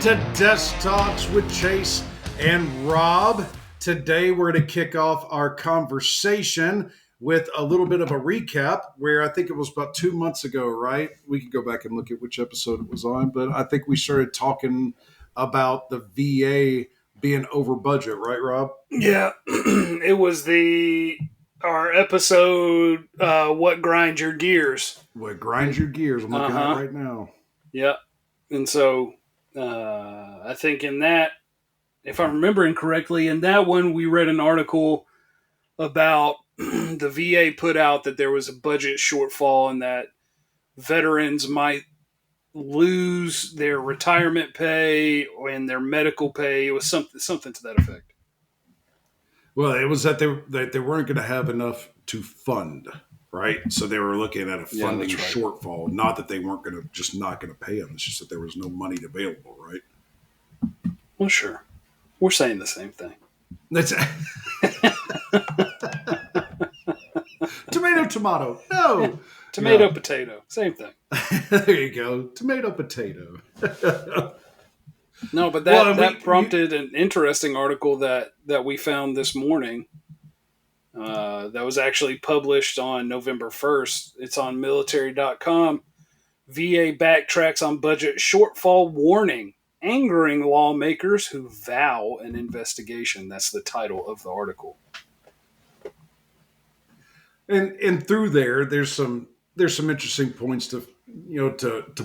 to DEStalks with Chase and Rob. Today we're going to kick off our conversation with a little bit of a recap where I think it was about 2 months ago, right? We can go back and look at which episode it was on, but I think we started talking about the VA being over budget, right, Rob? Yeah, it was our episode, What Grinds Your Gears? What grinds your gears? I'm looking at it right now. Yeah, and so I think in that, if I'm remembering correctly, in that one we read an article about the VA put out that there was a budget shortfall and that veterans might lose their retirement pay and their medical pay. It was something to that effect. Well, it was that they weren't going to have enough to fund, right? So they were looking at a funding shortfall. Not that they weren't going to not going to pay them. It's just that there was no money available, right? Well, sure. We're saying the same thing. That's tomato. No. Tomato, potato. Same thing. There you go. Tomato, potato. No, but that prompted an interesting article that we found this morning. That was actually published on November 1st. It's on military.com. VA backtracks on budget shortfall warning, angering lawmakers who vow an investigation. That's the title of the article. And through there's some interesting points to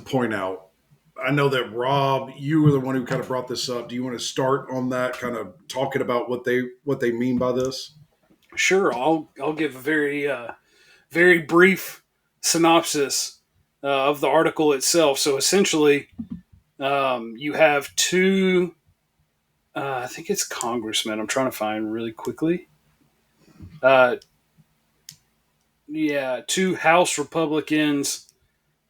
point out. I know that Rob, you were the one who kind of brought this up. Do you want to start on that, kind of talking about what they mean by this? Sure, I'll give a very brief synopsis of the article itself. So essentially, you have two, I think it's congressmen. I'm trying to find really quickly. Two House Republicans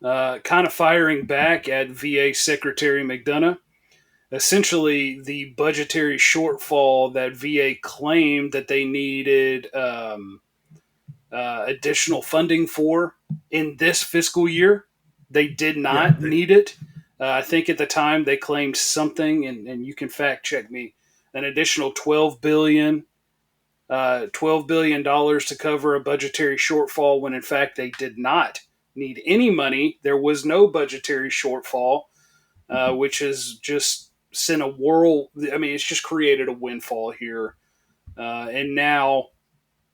kind of firing back at VA Secretary McDonough. Essentially, the budgetary shortfall that VA claimed that they needed additional funding for in this fiscal year, they did not need it. I think at the time they claimed something, and you can fact check me, an additional $12 billion to cover a budgetary shortfall when in fact they did not need any money. There was no budgetary shortfall, which has just sent it's just created a windfall here. And now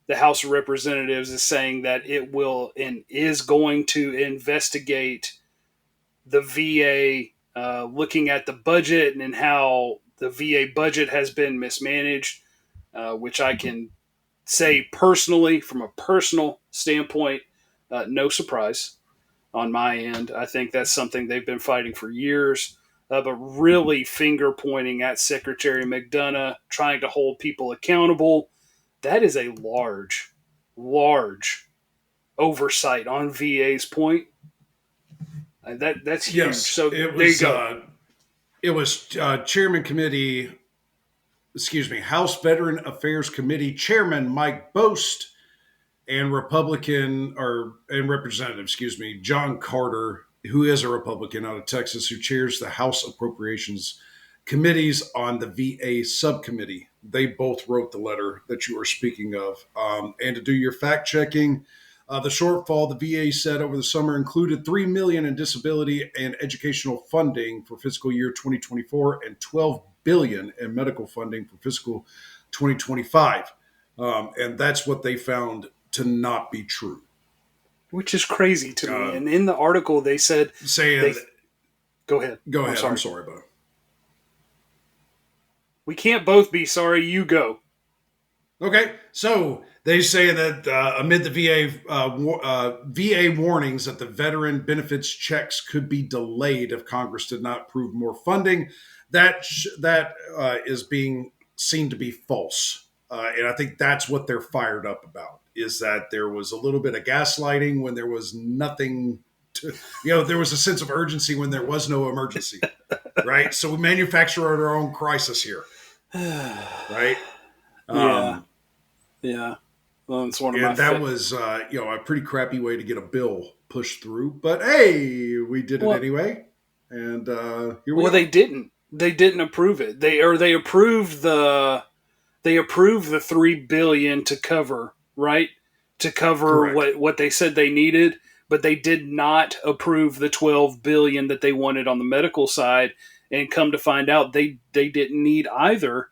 the House of Representatives is saying that it will and is going to investigate the VA, looking at the budget and how the VA budget has been mismanaged, which I can say personally, from a personal standpoint, no surprise on my end. I think that's something they've been fighting for years, but really finger pointing at Secretary McDonough, trying to hold people accountable. That is a large oversight on VA's point. That's huge. Yes, so there you go. It was House Veteran Affairs Committee Chairman Mike Bost and Representative, John Carter, who is a Republican out of Texas, who chairs the House Appropriations Committees on the VA subcommittee. They both wrote the letter that you are speaking of. And to do your fact checking, the shortfall, the VA said over the summer, included $3 million in disability and educational funding for fiscal year 2024 and $12 billion in medical funding for fiscal 2025. And that's what they found to not be true. Which is crazy to me. And in the article, they said... Go ahead. Go ahead. I'm sorry, Bo. We can't both be sorry. You go. Okay. So they say that amid the VA warnings that the veteran benefits checks could be delayed if Congress did not approve more funding, that is being seen to be false. And I think that's what they're fired up about, is that there was a little bit of gaslighting when there was nothing to, there was a sense of urgency when there was no emergency, right? So we manufacture our own crisis here, right? Yeah. Well, it's one of my that was, a pretty crappy way to get a bill pushed through. But hey, we did it anyway. And here we go. They didn't. They didn't approve it. They approved the 3 billion to cover, right? To cover Correct. what they said they needed, but they did not approve the 12 billion that they wanted on the medical side. And come to find out, they didn't need either,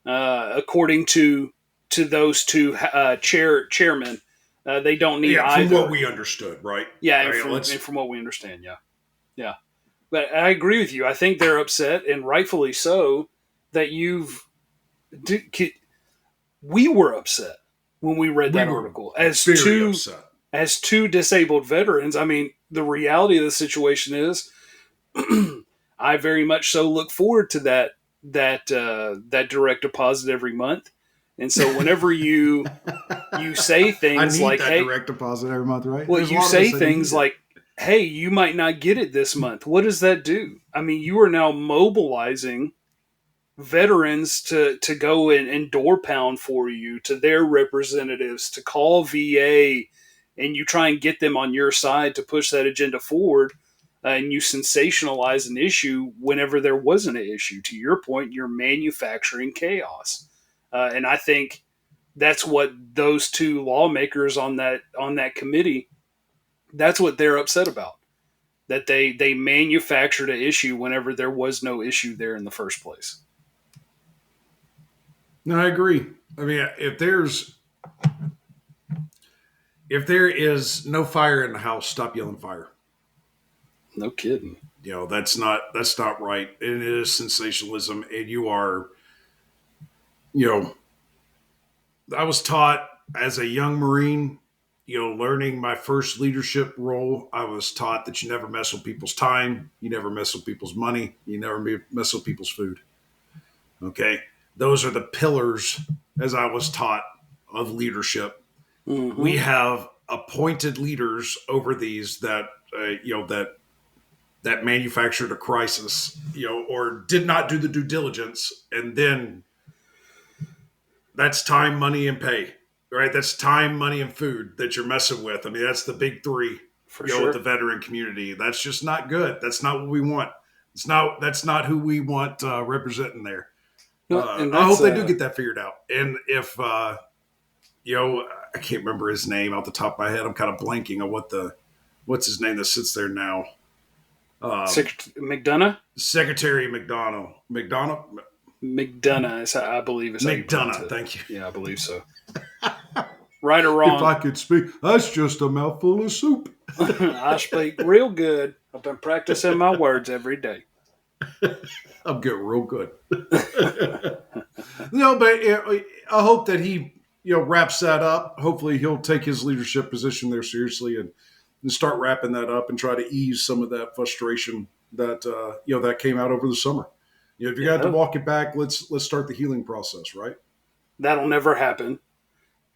according to those two chairmen. They don't need Yeah, from what either. we understood, right? Yeah, All right, and let's. from what we understand, yeah, yeah. But I agree with you. I think they're upset, and rightfully so, that we were upset when we read We that were article very upset. as two disabled veterans. I mean, the reality of the situation is, I very much so look forward to that direct deposit every month. And so whenever you say I things need like, that "Hey," direct deposit every month, right? well, There's a you lot of us say that need things it. like, "Hey, you might not get it this month." What does that do? I mean, you are now mobilizing veterans to go and door pound for you, to their representatives, to call VA, and you try and get them on your side to push that agenda forward. And you sensationalize an issue whenever there wasn't an issue. To your point, you're manufacturing chaos, and I think that's what those two lawmakers on that committee, that's what they're upset about. That they manufactured an issue whenever there was no issue there in the first place. No, I agree. I mean, if there is no fire in the house, stop yelling fire. No kidding. That's not right. It is sensationalism, and you are, you know, I was taught as a young Marine, learning my first leadership role. I was taught that you never mess with people's time, you never mess with people's money, you never mess with people's food. Okay, those are the pillars, as I was taught, of leadership. Mm-hmm. We have appointed leaders over these that manufactured a crisis, or did not do the due diligence, and then that's time, money, and pay, right? That's time, money, and food that you're messing with. I mean, that's the big three, For with the sure. veteran community. That's just not good. That's not what we want. That's not who we want representing there. No, and I that's hope they do get that figured out. And if I can't remember his name off the top of my head. I'm kind of blanking on what's his name that sits there now. McDonough. Secretary McDonough is I believe is how you pronounce McDonough. it. Thank you. Yeah, I believe so. Right or If wrong, I could speak, that's just a mouthful of soup. I speak real good. I've been practicing my words every day. I'm getting real good. No, but I hope that he wraps that up. Hopefully, he'll take his leadership position there seriously and start wrapping that up and try to ease some of that frustration that that came out over the summer. If you Yeah, got to walk it back, let's start the healing process, right? that'll never happen.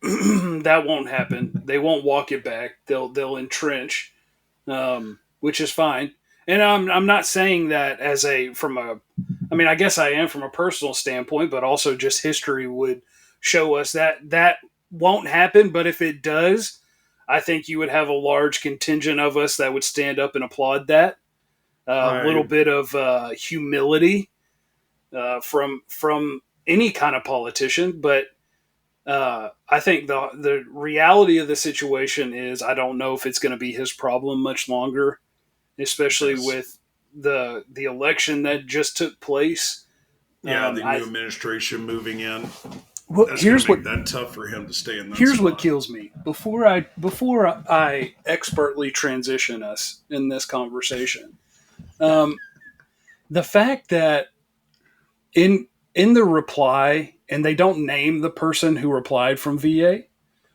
That won't happen. They won't walk it back. They'll entrench, which is fine. And I'm not saying that as a from a. I mean, I guess I am from a personal standpoint, but also just history would show us that won't happen. But if it does, I think you would have a large contingent of us that would stand up and applaud that. A little I bit of humility from any kind of politician, but I think the reality of the situation is I don't know if it's going to be his problem much longer, especially yes, with the election that just took place. yeah, the I new administration moving in, well, that's going to make that tough for him to stay in that here's what spot. kills me before I expertly transition us in this conversation. Um, the fact that in in the reply, and they don't name the person who replied from VA,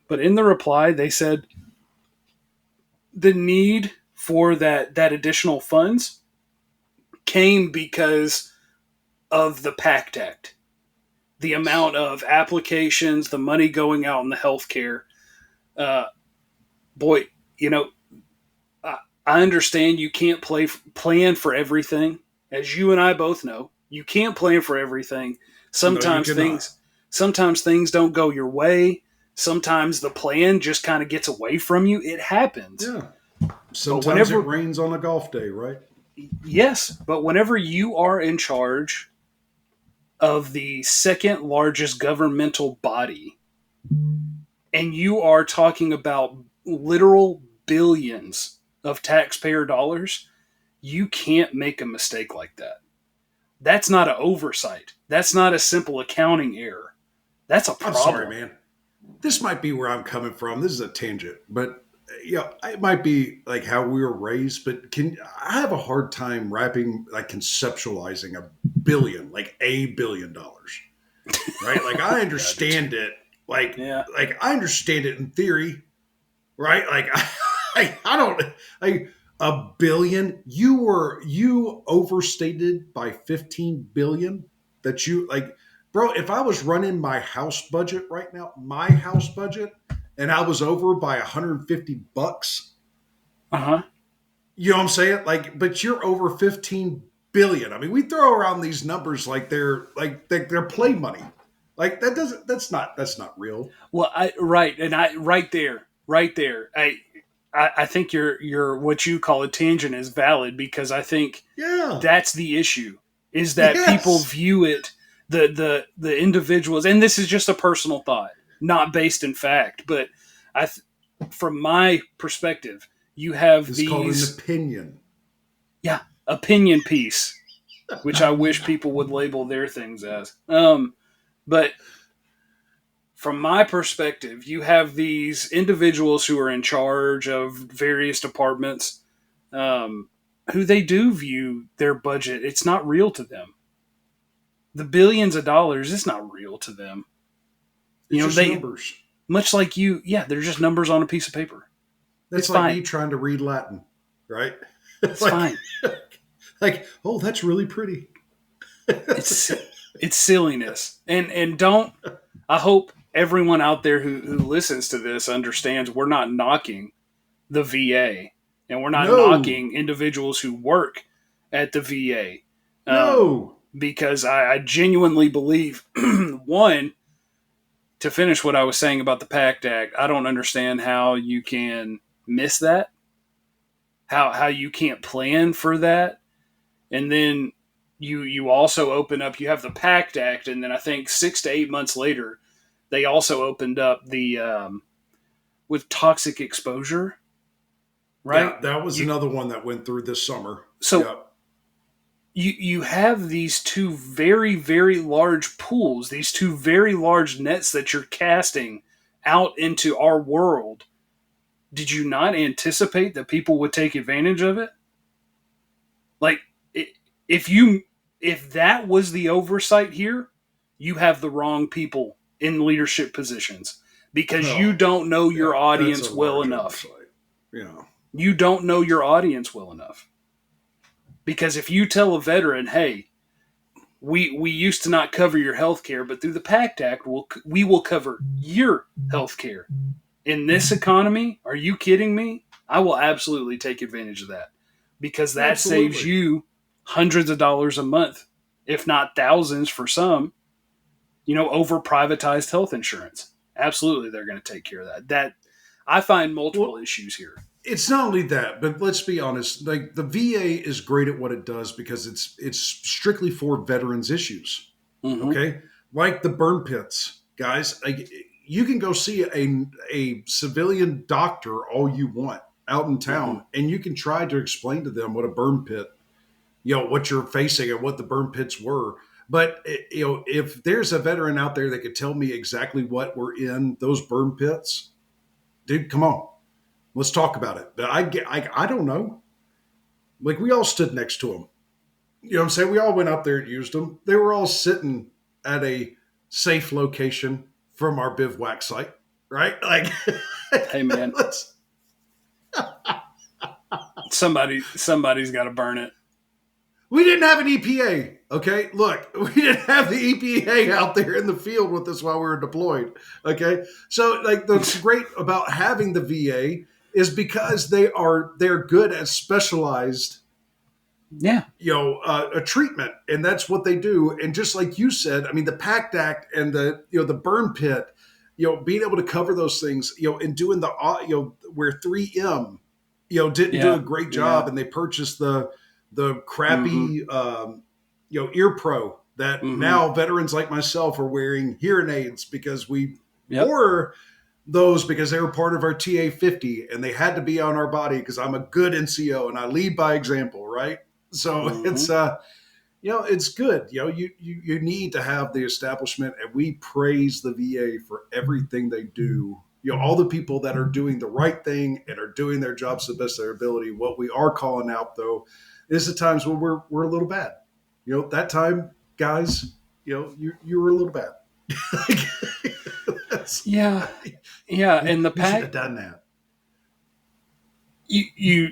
but in the reply they said the need for that additional funds came because of the PACT Act, the amount of applications, the money going out in the healthcare. Uh, boy, you know, I understand you can't plan for everything, as you and I both know. You can't plan for everything. No, you Sometimes cannot. things, sometimes things don't go your way. Sometimes the plan just kind of gets away from you. It happens. Yeah. But Sometimes it whenever rains on a golf day, right? Yes, but whenever you are in charge of the second largest governmental body and you are talking about literal billions of taxpayer dollars, you can't make a mistake like that. That's not an oversight. That's not a simple accounting error. That's a I'm sorry, problem. man. This might be where I'm coming from. This is a tangent, but it might be like how we were raised. But I have a hard time wrapping, like, conceptualizing like $1 billion, right? Like, I Yeah, I do too. understand it, like Yeah. like I understand it in theory, right? Like, I don't like a billion. You overstated by 15 billion. That you like, bro. If I was running my house budget right now, my house budget, and I was over by 150 bucks, Uh huh. you know what I'm saying? Like, but you're over 15 billion. I mean, we throw around these numbers like they're play money. Like, that doesn't. That's not real. Well, I right, and I right there. I think your what you call a tangent is valid because I think Yeah. that's the issue is that people Yes. view it the individuals, and this is just a personal thought, not based in fact, but I from my perspective, you have It's called an these opinion. yeah opinion piece, which I wish people would label their things as. But from my perspective, you have these individuals who are in charge of various departments, um, who they do view their budget. It's not real to them. The billions of dollars is not real to them. It's just They numbers. much like you. Yeah, they're just numbers on a piece of paper. It's That's like fine. me trying to read Latin, right? It's like, fine. oh, that's really pretty. It's it's silliness. And don't. I hope everyone out there who listens to this understands we're not knocking the VA, and we're not No, knocking individuals who work at the VA, no. because I genuinely believe one, to finish what I was saying about the PACT Act, I don't understand how you can miss that, how you can't plan for that, and then you also open up. You have the PACT Act, and then I think 6 to 8 months later, they also opened up the with toxic exposure, right? Yeah, that was You another one that went through this summer. so Yeah. you have these two very very large pools, these two very large nets that you're casting out into our world. Did you not anticipate that people would take advantage of it? Like, if you if that was the oversight here, you have the wrong people in leadership positions because you Well, don't know your yeah, that's a audience well large enough. oversight. Yeah. You don't know your audience well enough. Because if you tell a veteran, hey, we used to not cover your health care, but through the PACT Act, we will cover your health care. In this economy, are you kidding me? I will absolutely take advantage of that because that saves Absolutely. you hundreds of dollars a month, if not thousands for some, over privatized health insurance. Absolutely, they're going to take care of that. That I find multiple Well, issues here. it's not only that, but let's be honest. Like, the VA is great at what it does because it's strictly for veterans issues. Mm-hmm. Okay, like the burn pits, guys. Like, you can go see a civilian doctor all you want out in Mm-hmm. town, and you can try to explain to them what a burn pit, what you're facing and what the burn pits were. But if there's a veteran out there that could tell me exactly what were in those burn pits, dude, come on, let's talk about it. But I don't know. Like, we all stood next to them. You know what I'm saying? We all went up there and used them. They were all sitting at a safe location from our bivouac site, right? Like, Hey man, let's. somebody's got to burn it. We didn't have an EPA. Okay, look, we didn't have the EPA out there in the field with us while we were deployed. Okay, so, like, the great about having the VA is because they're good at specialized, Yeah, a treatment, and that's what they do. And just like you said, I mean, the PACT Act and the burn pit, being able to cover those things, and doing where 3M, didn't do yeah, a great yeah. job, and they purchased the the Mm-hmm. crappy, ear pro that Mm-hmm. now veterans like myself are wearing hearing aids because we Yep. wore those because they were part of our TA 50 and they had to be on our body because I'm a good NCO and I lead by example, right? So Mm-hmm. it's good. You need to have the establishment, and we praise the VA for everything they do. All the people that are doing the right thing and are doing their jobs to the best of their ability. What we are calling out, though, is the times when we're a little bad. That time, guys, you were a little bad. That's, Yeah. Yeah. And the you should pack, have done that. you,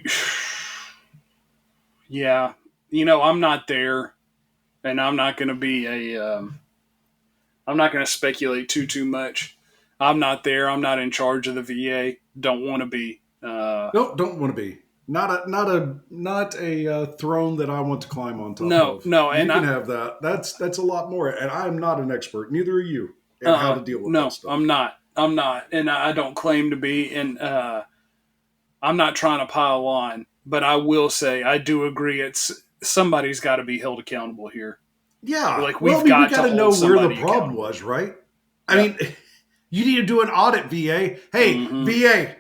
yeah. I'm not there, and I'm not going to be I'm not going to speculate too much. I'm not there. I'm not in charge of the VA. Don't want to be. No, don't want to be. Not a throne that I want to climb on top No, of. no, You and can have that. That's a lot more. And I'm not an expert. Neither are you in how to deal with that no, stuff. I'm not. I'm not, and I don't claim to be. And I'm not trying to pile on, but I will say I do agree. It's somebody's got to be held accountable here. Yeah. Like Well, I we've mean, we got got to to know hold where the somebody problem accountable. was, right? I Yep. mean, you need to do an audit, VA. Hey, Mm-hmm. VA,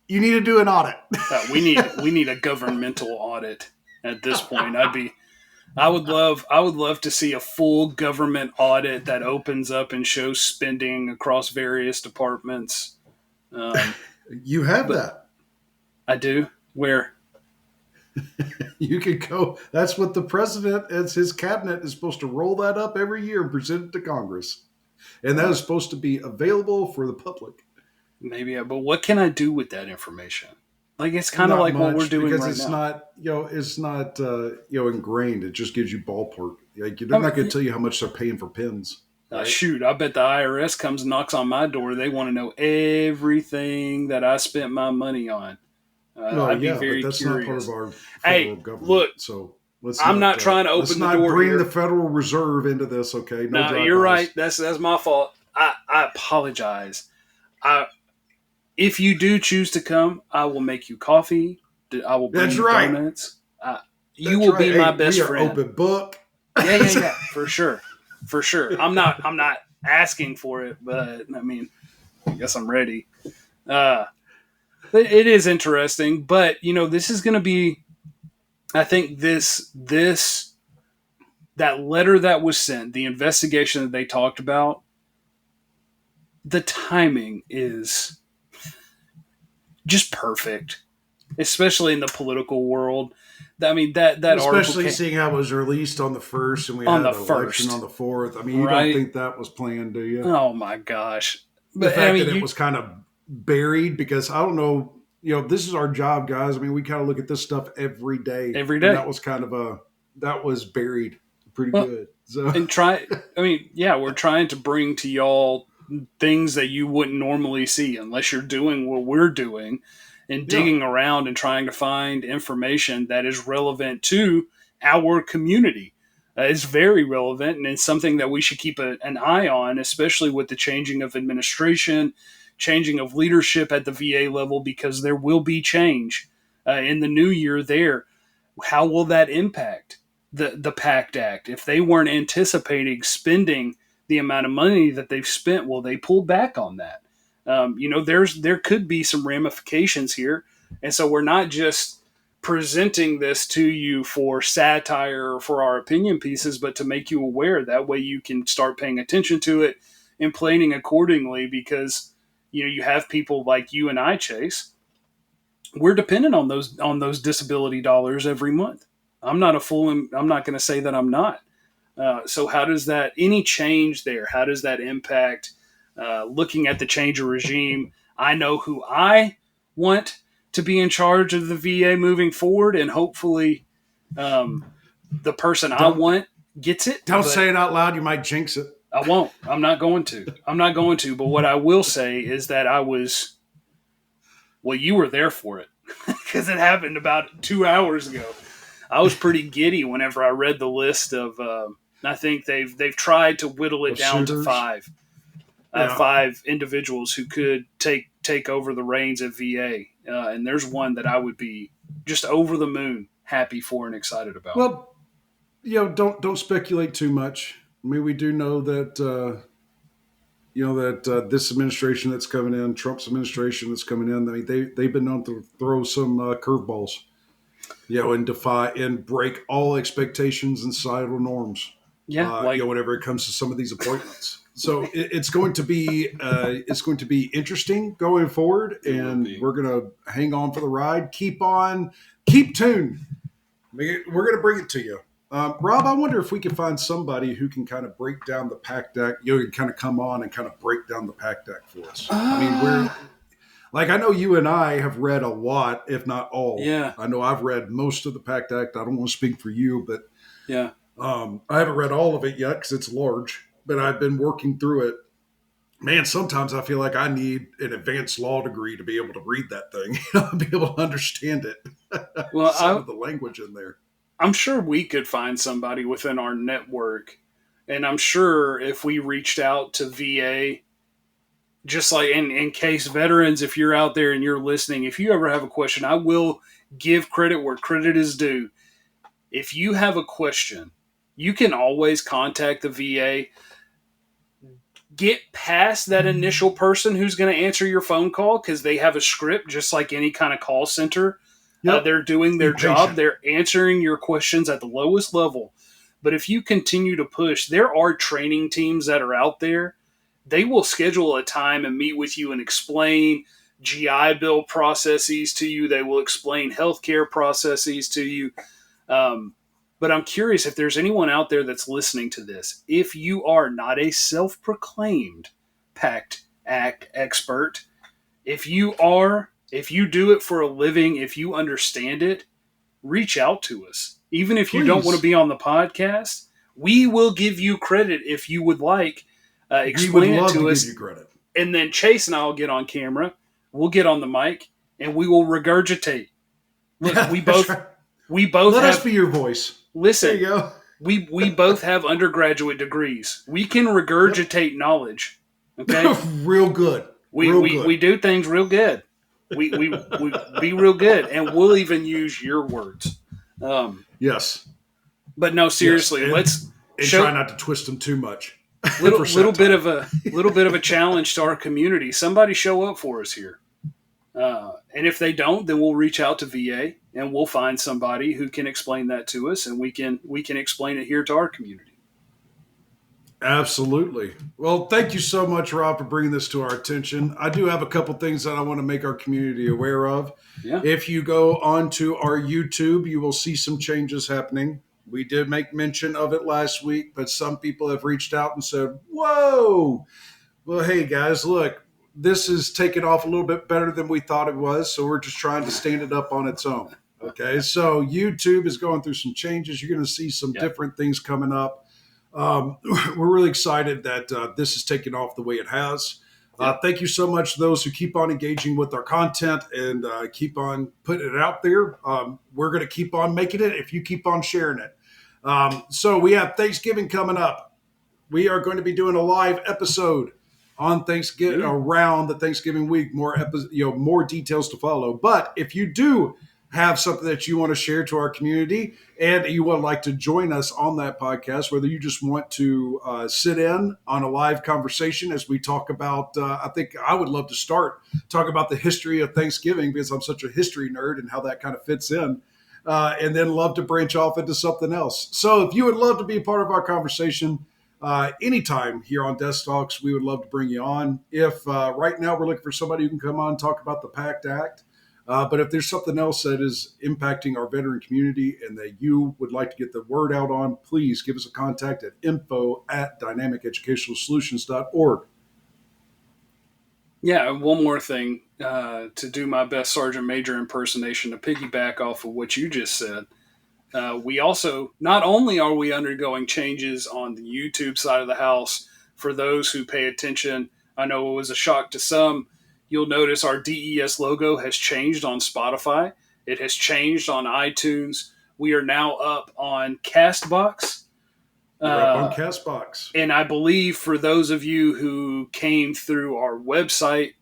you need to do an audit. We need a governmental audit at this point. I would love to see a full government audit that opens up and shows spending across various departments. Um, You have but that. I do where You could go. That's what the president, as his cabinet, is supposed to roll that up every year and present it to Congress. And that uh, is supposed to be available for the public. maybe. But what can I do with that information? Like it's kind of Not like what we're much doing because right it's now. not, it's not, ingrained. It just gives you ballpark. Like they're I not going to mean, tell you how much they're paying for pins, right? shoot, I bet the IRS comes and knocks on my door. They want to know everything that I spent my money on. Well, I'd be yeah, but very that's not part of curious. our Hey, federal government. look, So I'm not trying to let's open the not door bring the here. Federal Reserve into this. Okay, no No, you're drive-bys. right. That's my fault. I apologize. I If you do choose to come, I will make you coffee. I will bring That's you right. donuts. You That's will right. be my Hey, we best are friend. open book. Yeah, yeah, yeah, for sure, for sure. I'm not asking for it, but I mean, I guess I'm ready. Uh, it is interesting, but this is going to be. I think this that letter that was sent, the investigation that they talked about, the timing is just perfect, especially in the political world. I mean that article Especially came seeing how it was released on the first and we on had the the election on first, the fourth. I mean, you don't right? think that was planned, do you? Oh my gosh! The But I fact mean, that it was kind of buried because I don't know, this is our job, guys. I mean, we kind of look at this stuff every day, every and day. that was buried pretty Well, good. So, and try. I mean, yeah, we're trying to bring to y'all things that you wouldn't normally see unless you're doing what we're doing and yeah, digging around and trying to find information that is relevant to our community. It's very relevant and it's something that we should keep an eye on, especially with the changing of administration, changing of leadership at the VA level, because there will be change in the new year there. How will that impact the PACT Act? If they weren't anticipating spending the amount of money that they've spent, will they pull back on that? There could be some ramifications here, and so we're not just presenting this to you for satire or for our opinion pieces, but to make you aware. That way, you can start paying attention to it and planning accordingly. Because you have people like you and I, Chase. We're dependent on those disability dollars every month. I'm not a fool, and I'm not going to say that I'm not. So how does that any change there? How does that impact? Looking at the change of regime, I know who I want to be in charge of the VA moving forward, and hopefully, um, the person I don't want gets it. don't But say it out loud. You might jinx it. I won't. I'm not going to. I'm not going to. But what I will say is that I was. Well, you were there for it because it happened about 2 hours ago. I was pretty giddy whenever I read the list of. I think they've tried to whittle it Of down to suitors. Yeah. five individuals who could take over the reins at VA, and there's one that I would be just over the moon happy for and excited about. Well, don't speculate too much. I mean, we do know that this administration that's coming in, Trump's administration that's coming in, I mean, they've been known to throw some curveballs, and defy and break all expectations and societal norms. Yeah, Whenever it comes to some of these appointments. So it's going to be interesting going forward, and we're going to hang on for the ride. Keep tuned. We're going to bring it to you. Rob, I wonder if we can find somebody who can kind of break down the PACT Act. Can kind of come on and kind of break down the PACT Act for us. I mean, I know you and I have read a lot, if not all. Yeah. I know I've read most of the PACT Act. I don't want to speak for you, but yeah. I haven't read all of it yet because it's large, but I've been working through it. Man, sometimes I feel like I need an advanced law degree to be able to read that thing, be able to understand it. Well, some of the language in there. I'm sure we could find somebody within our network, and I'm sure if we reached out to VA, just like in case veterans, if you're out there and you're listening, if you ever have a question, I will give credit where credit is due. If you have a question, you can always contact the VA. Get past that initial person who's going to answer your phone call because they have a script just like any kind of call center. Yep. They're doing their job. They're answering your questions at the lowest level. But if you continue to push, there are training teams that are out there. They will schedule a time and meet with you and explain GI Bill processes to you. They will explain healthcare processes to you. But I'm curious if there's anyone out there that's listening to this. If you are not a self-proclaimed PACT Act expert, if you do it for a living, if you understand it, reach out to us. Even if you don't want to be on the podcast, we will give you credit if you would like. Explain it to us. Give you credit. And then Chase and I will get on camera. We'll get on the mic and we will regurgitate. Look, we both let us be your voice. Listen, there you go. we both have undergraduate degrees. We can regurgitate knowledge. Okay, real good. We do things real good. We be real good, and we'll even use your words. Yes, but no, seriously, yes. And try not to twist them too much. little bit of a challenge to our community. Somebody show up for us here, and if they don't, then we'll reach out to VA and we'll find somebody who can explain that to us, and we can explain it here to our community. Absolutely. Well, thank you so much, Rob, for bringing this to our attention. I do have a couple things that I want to make our community aware of. Yeah. If you go onto our YouTube, you will see some changes happening. We did make mention of it last week, but some people have reached out and said, whoa, well, hey, guys, look, this is taking off a little bit better than we thought it was, so we're just trying to stand it up on its own. Okay, so YouTube is going through some changes. You're going to see some different things coming up. We're really excited that this is taking off the way it has. Thank you so much to those who keep on engaging with our content and keep on putting it out there. We're going to keep on making it if you keep on sharing it. So we have Thanksgiving coming up. We are going to be doing a live episode on Thanksgiving, around the Thanksgiving week. More details to follow. But if you do have something that you want to share to our community and you would like to join us on that podcast, whether you just want to sit in on a live conversation as we talk about, I think I would love to talk about the history of Thanksgiving because I'm such a history nerd and how that kind of fits in, and then love to branch off into something else. So if you would love to be a part of our conversation anytime here on DEStalks, we would love to bring you on. If right now we're looking for somebody who can come on and talk about the PACT Act, but if there's something else that is impacting our veteran community and that you would like to get the word out on, please give us a contact at info@dynamiceducationalsolutions.org. Yeah, one more thing to do my best Sergeant Major impersonation to piggyback off of what you just said. We also, not only are we undergoing changes on the YouTube side of the house, for those who pay attention, I know it was a shock to some. You'll notice our DES logo has changed on Spotify. It has changed on iTunes. We are now up on Castbox. We're up on Castbox. And I believe for those of you who came through our website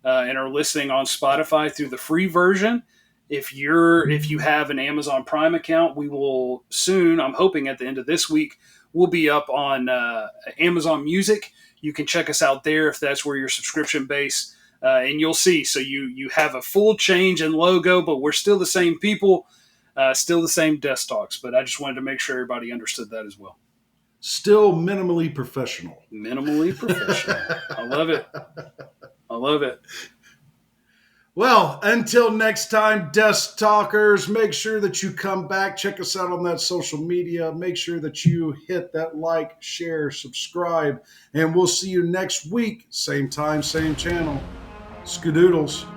and are listening on Spotify through the free version, If you have an Amazon Prime account, we will soon, I'm hoping at the end of this week, we'll be up on Amazon Music. You can check us out there if that's where your subscription base, and you'll see. So you have a full change in logo, but we're still the same people, still the same DEStalks. But I just wanted to make sure everybody understood that as well. Still minimally professional. Minimally professional. I love it. I love it. Well, until next time, Desk Talkers, make sure that you come back. Check us out on that social media. Make sure that you hit that like, share, subscribe, and we'll see you next week. Same time, same channel. Skadoodles.